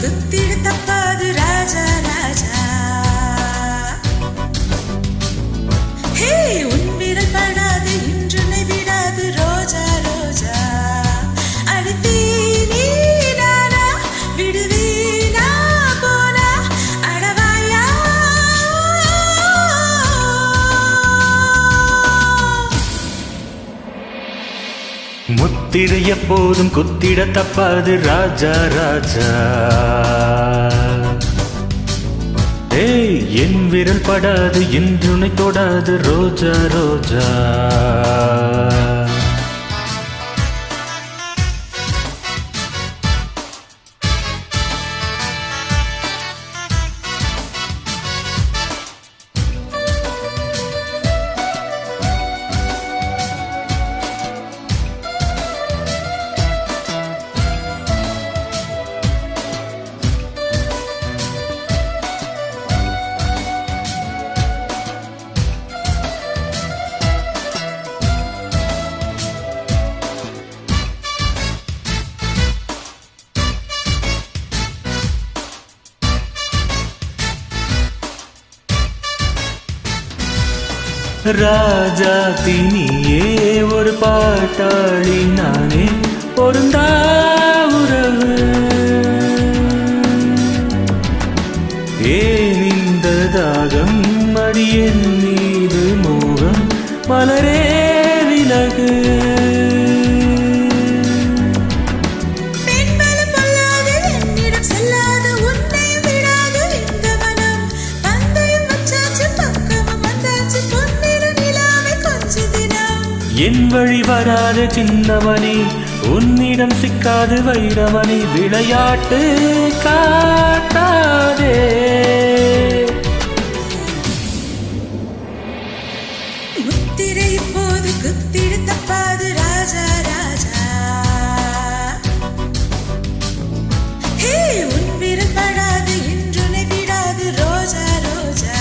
குத்திடு தப்பாது ராஜா ராஜா. ஹே உன் விரல் படாது இன்றுனை விடாது ரோஜா ரோஜா. அடுத்தீ நீ நானா விடுவீனா போனா அடவாயா. முத்திரை எப்போதும் குத்திட தப்பாது ராஜா ராஜா. ஏய் என் விரல் படாது இன்றுனை தொடாது ரோஜா ரோஜா. ராஜா தினியே ஒரு பாட்டாளி நானே பொருந்தா உறவு. ஏன் இந்த தாகம் அடியேன் மீது மோகம் மலரே விலகு. என் வழி வராது சின்னமணி உன்னிடம் சிக்காது வைரமணி விளையாட்டு காட்டாதே. முத்திரை இப்போது குத்திடு தப்பாது ராஜா ராஜா. ஹே உன் விரல் படாது இன்றுனை விடாது ரோஜா ரோஜா.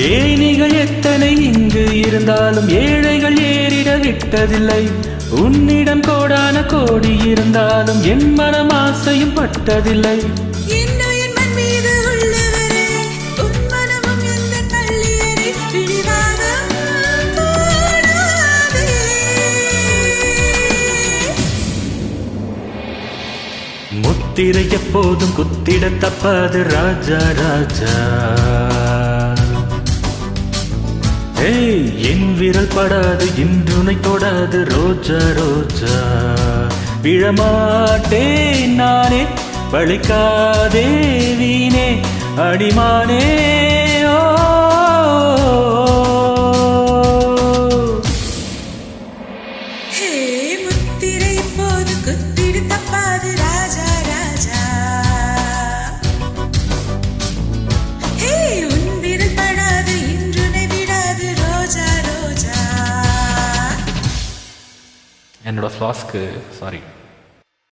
ஏணிகள் எத்தனை இங்கு இருந்தாலும் ஏழைகள் ஏறிட விட்டதில்லை. உன்னிடம் கோடான கோடி இருந்தாலும் என் மனம் ஆசையும் பட்டதில்லை. முத்திரை எப்போதும் குத்திட தப்பாது ராஜா ராஜா. ஏய் என் விரல் படாது இன்றுனை தொடாது ரோஜா ரோஜா. விழமாட்டேன் நானே வளைக்காதே வீணே அடிமானே. ஓ ஹே முத்திரை இப்போது குத்திடு தப்பாது ராஜா ராஜா. ஹே உன் விரல் படாது இன்றுனை விடாது ரோஜா ரோஜா. என்னோட ஃப்ளாஸ்க்கு சாரி.